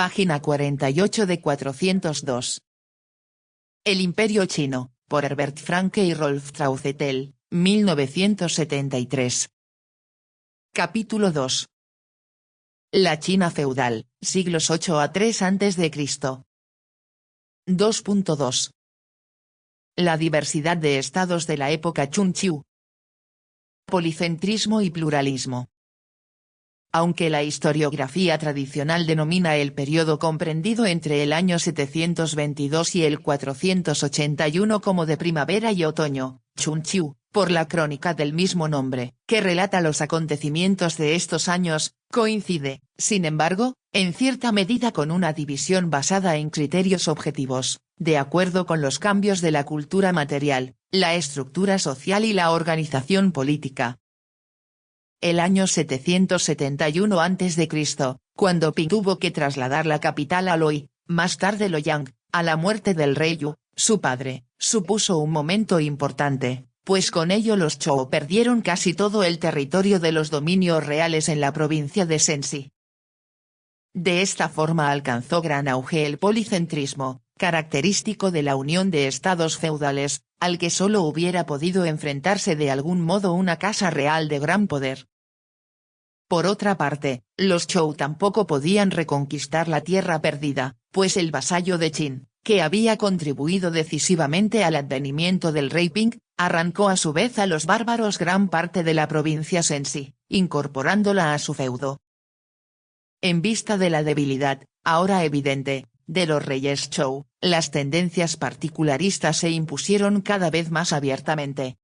Página 48 de 402. El Imperio Chino, por Herbert Franke y Rolf Trauzetel, 1973. Capítulo 2. La China feudal, siglos 8 a 3 a.C. 2.2. La diversidad de estados de la época Chunqiu. Policentrismo y pluralismo. Aunque la historiografía tradicional denomina el periodo comprendido entre el año 722 y el 481 como de primavera y otoño, Chunqiu, por la crónica del mismo nombre, que relata los acontecimientos de estos años, coincide, sin embargo, en cierta medida con una división basada en criterios objetivos, de acuerdo con los cambios de la cultura material, la estructura social y la organización política. El año 771 a.C., cuando Ping tuvo que trasladar la capital a Loi, más tarde Loyang, a la muerte del rey Yu, su padre, supuso un momento importante, pues con ello los Zhou perdieron casi todo el territorio de los dominios reales en la provincia de Shenxi. De esta forma alcanzó gran auge el policentrismo, característico de la unión de estados feudales, al que solo hubiera podido enfrentarse de algún modo una casa real de gran poder. Por otra parte, los Zhou tampoco podían reconquistar la tierra perdida, pues el vasallo de Qin, que había contribuido decisivamente al advenimiento del rey Ping, arrancó a su vez a los bárbaros gran parte de la provincia Shenxi, incorporándola a su feudo. En vista de la debilidad, ahora evidente, de los reyes Zhou, las tendencias particularistas se impusieron cada vez más abiertamente.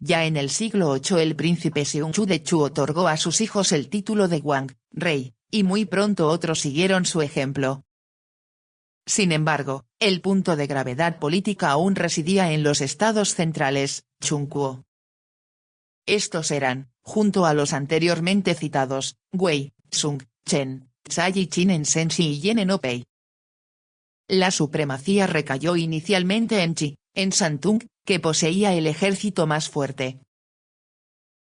Ya en el siglo VIII el príncipe Xiongnu de Chu otorgó a sus hijos el título de Wang, rey, y muy pronto otros siguieron su ejemplo. Sin embargo, el punto de gravedad política aún residía en los estados centrales, Chunkuo. Estos eran, junto a los anteriormente citados, Wei, Sung, Chen, Tsai y Qin en Shenxi y Yen en Opei. La supremacía recayó inicialmente en Qi, en Shantung, que poseía el ejército más fuerte.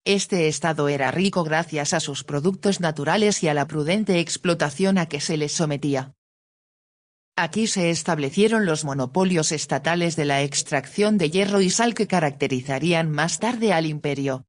Este estado era rico gracias a sus productos naturales y a la prudente explotación a que se les sometía. Aquí se establecieron los monopolios estatales de la extracción de hierro y sal que caracterizarían más tarde al imperio.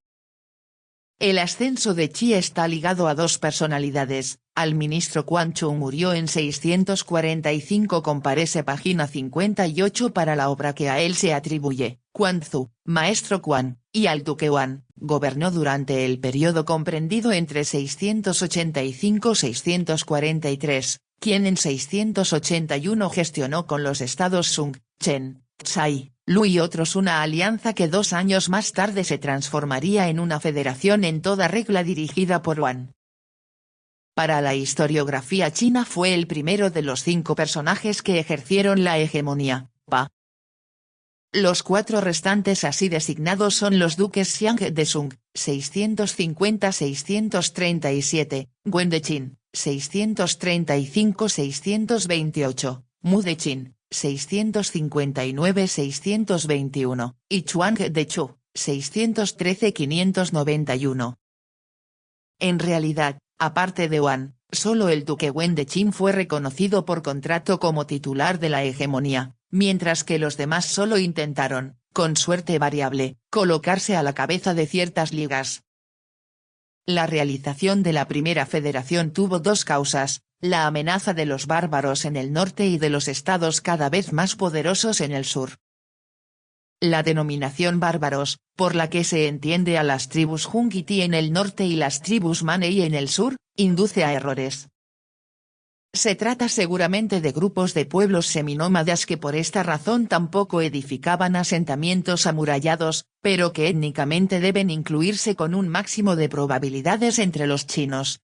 El ascenso de Qi está ligado a dos personalidades. Al ministro Quan Chu murió en 645, comparece página 58 para la obra que a él se atribuye. Quan Zu, maestro Quan, y al duque Wan, gobernó durante el periodo comprendido entre 685-643, quien en 681 gestionó con los estados Sung, Chen, Tsai, Lu y otros una alianza que 2 años más tarde se transformaría en una federación en toda regla dirigida por Wan. Para la historiografía china fue el primero de los 5 personajes que ejercieron la hegemonía, Pa. Los 4 restantes así designados son los duques Xiang de Sung, 650-637, Wen de Qin, 635-628, Mu de Qin, 659-621, y Chuang de Chu, 613-591. En realidad, aparte de Wan, solo el duque Wen de Qin fue reconocido por contrato como titular de la hegemonía, mientras que los demás solo intentaron, con suerte variable, colocarse a la cabeza de ciertas ligas. La realización de la primera federación tuvo 2 causas, la amenaza de los bárbaros en el norte y de los estados cada vez más poderosos en el sur. La denominación bárbaros, por la que se entiende a las tribus Jungiti en el norte y las tribus Manei en el sur, induce a errores. Se trata seguramente de grupos de pueblos seminómadas que por esta razón tampoco edificaban asentamientos amurallados, pero que étnicamente deben incluirse con un máximo de probabilidades entre los chinos.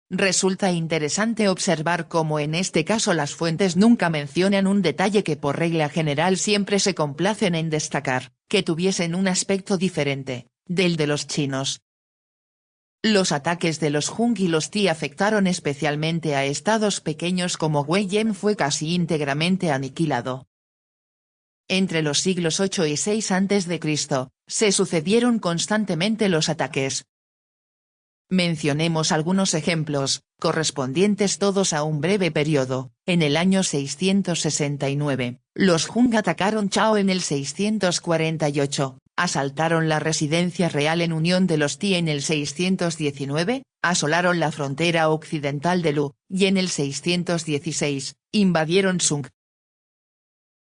Resulta interesante observar cómo en este caso las fuentes nunca mencionan un detalle que por regla general siempre se complacen en destacar, que tuviesen un aspecto diferente del de los chinos. Los ataques de los Jung y los Ti afectaron especialmente a estados pequeños como Wei-Yen fue casi íntegramente aniquilado. Entre los siglos 8 y 6 a.C., se sucedieron constantemente los ataques. Mencionemos algunos ejemplos, correspondientes todos a un breve periodo. En el año 669, los Jung atacaron Chao. En el 648, asaltaron la residencia real en Unión de los Ti. En el 619, asolaron la frontera occidental de Lu, y en el 616, invadieron Sung.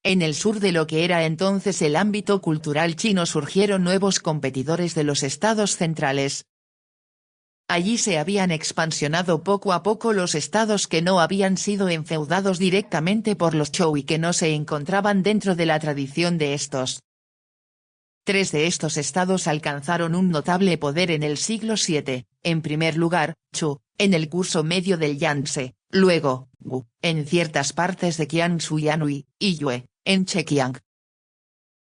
En el sur de lo que era entonces el ámbito cultural chino surgieron nuevos competidores de los estados centrales. Allí se habían expansionado poco a poco los estados que no habían sido enfeudados directamente por los Zhou y que no se encontraban dentro de la tradición de estos. 3 de estos estados alcanzaron un notable poder en el siglo VII, en primer lugar, Chu, en el curso medio del Yangtze, luego, Wu, en ciertas partes de Jiangsu y Anhui, y Yue, en Zhejiang.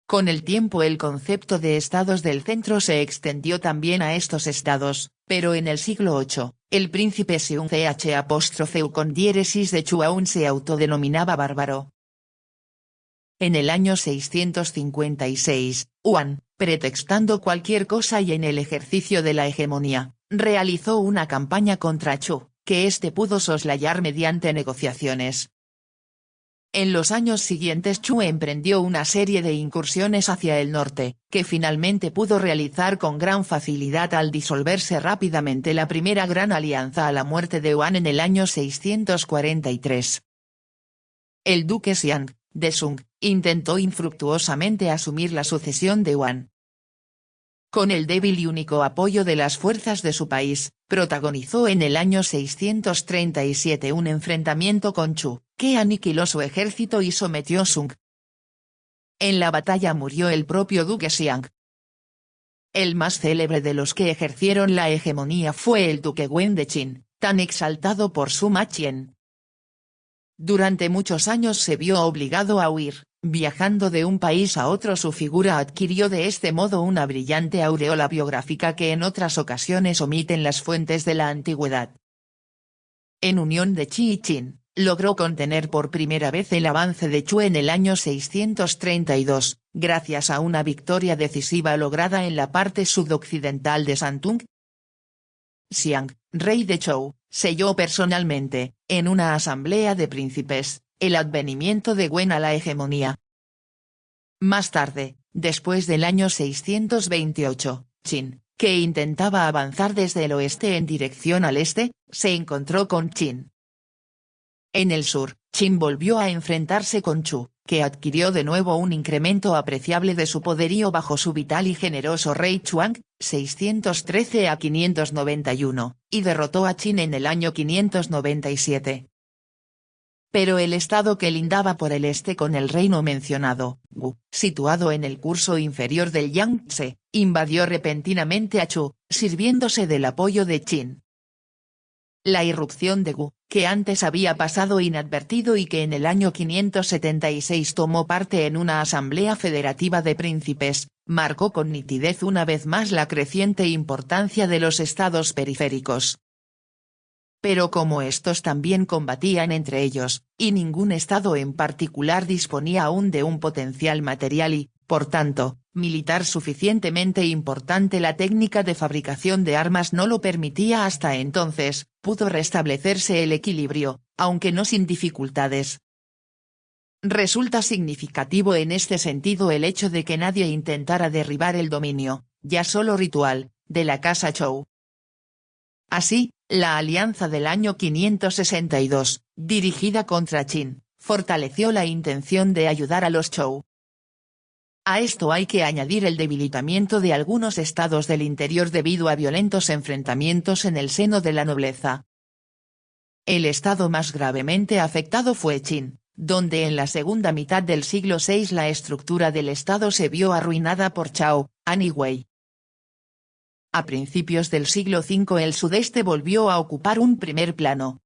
Con el tiempo el concepto de estados del centro se extendió también a estos estados, pero en el siglo VIII, el príncipe Seung Ch' con diéresis de Chu aún se autodenominaba bárbaro. En el año 656, Yuan, pretextando cualquier cosa y en el ejercicio de la hegemonía, realizó una campaña contra Chu, que éste pudo soslayar mediante negociaciones. En los años siguientes Chu emprendió una serie de incursiones hacia el norte, que finalmente pudo realizar con gran facilidad al disolverse rápidamente la primera gran alianza a la muerte de Yuan en el año 643. El duque Xiang, de Sung, intentó infructuosamente asumir la sucesión de Yuan. Con el débil y único apoyo de las fuerzas de su país, protagonizó en el año 637 un enfrentamiento con Chu, que aniquiló su ejército y sometió a Sung. En la batalla murió el propio duque Xiang. El más célebre de los que ejercieron la hegemonía fue el duque Wen de Qin, tan exaltado por su Ma Qian. Durante muchos años se vio obligado a huir. Viajando de un país a otro su figura adquirió de este modo una brillante aureola biográfica que en otras ocasiones omiten las fuentes de la antigüedad. En unión de Qi y Qin, logró contener por primera vez el avance de Chu en el año 632, gracias a una victoria decisiva lograda en la parte sudoccidental de Santung. Xiang, rey de Zhou, selló personalmente, en una asamblea de príncipes, el advenimiento de Wen a la hegemonía. Más tarde, después del año 628, Qin, que intentaba avanzar desde el oeste en dirección al este, se encontró con Qin. En el sur, Qin volvió a enfrentarse con Chu, que adquirió de nuevo un incremento apreciable de su poderío bajo su vital y generoso rey Chuang, 613 a 591, y derrotó a Qin en el año 597. Pero el estado que lindaba por el este con el reino mencionado, Wu, situado en el curso inferior del Yangtze, invadió repentinamente a Chu, sirviéndose del apoyo de Qin. La irrupción de Wu, que antes había pasado inadvertido y que en el año 576 tomó parte en una asamblea federativa de príncipes, marcó con nitidez una vez más la creciente importancia de los estados periféricos. Pero como estos también combatían entre ellos, y ningún estado en particular disponía aún de un potencial material y, por tanto, militar suficientemente importante, la técnica de fabricación de armas no lo permitía hasta entonces, pudo restablecerse el equilibrio, aunque no sin dificultades. Resulta significativo en este sentido el hecho de que nadie intentara derribar el dominio, ya solo ritual, de la casa Zhou. Así, la alianza del año 562, dirigida contra Qin, fortaleció la intención de ayudar a los Zhou. A esto hay que añadir el debilitamiento de algunos estados del interior debido a violentos enfrentamientos en el seno de la nobleza. El estado más gravemente afectado fue Qin, donde en la segunda mitad del siglo VI la estructura del estado se vio arruinada por Chao, An y Wei. A principios del siglo V el sudeste volvió a ocupar un primer plano.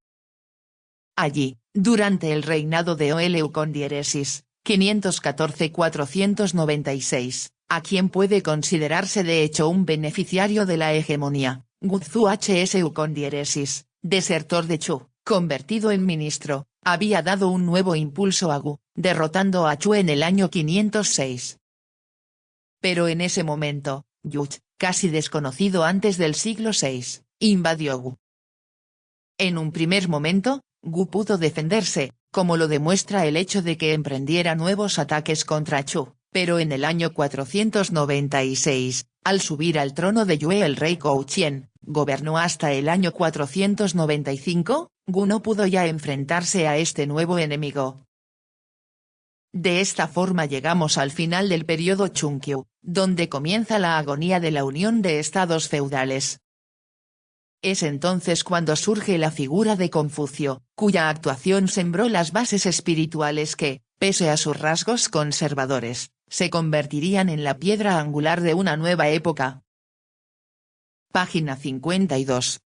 Allí, durante el reinado de Oeleu con diéresis, 514-496, a quien puede considerarse de hecho un beneficiario de la hegemonía, Guzu Hsu con diéresis, desertor de Chu, convertido en ministro, había dado un nuevo impulso a Wu, derrotando a Chu en el año 506. Pero en ese momento, Yuch, casi desconocido antes del siglo VI, invadió Wu. En un primer momento, Wu pudo defenderse, como lo demuestra el hecho de que emprendiera nuevos ataques contra Chu, pero en el año 496, al subir al trono de Yue el rey Kouqian, gobernó hasta el año 495, Wu no pudo ya enfrentarse a este nuevo enemigo. De esta forma llegamos al final del periodo Chungqiu, donde comienza la agonía de la unión de estados feudales. Es entonces cuando surge la figura de Confucio, cuya actuación sembró las bases espirituales que, pese a sus rasgos conservadores, se convertirían en la piedra angular de una nueva época. Página 52.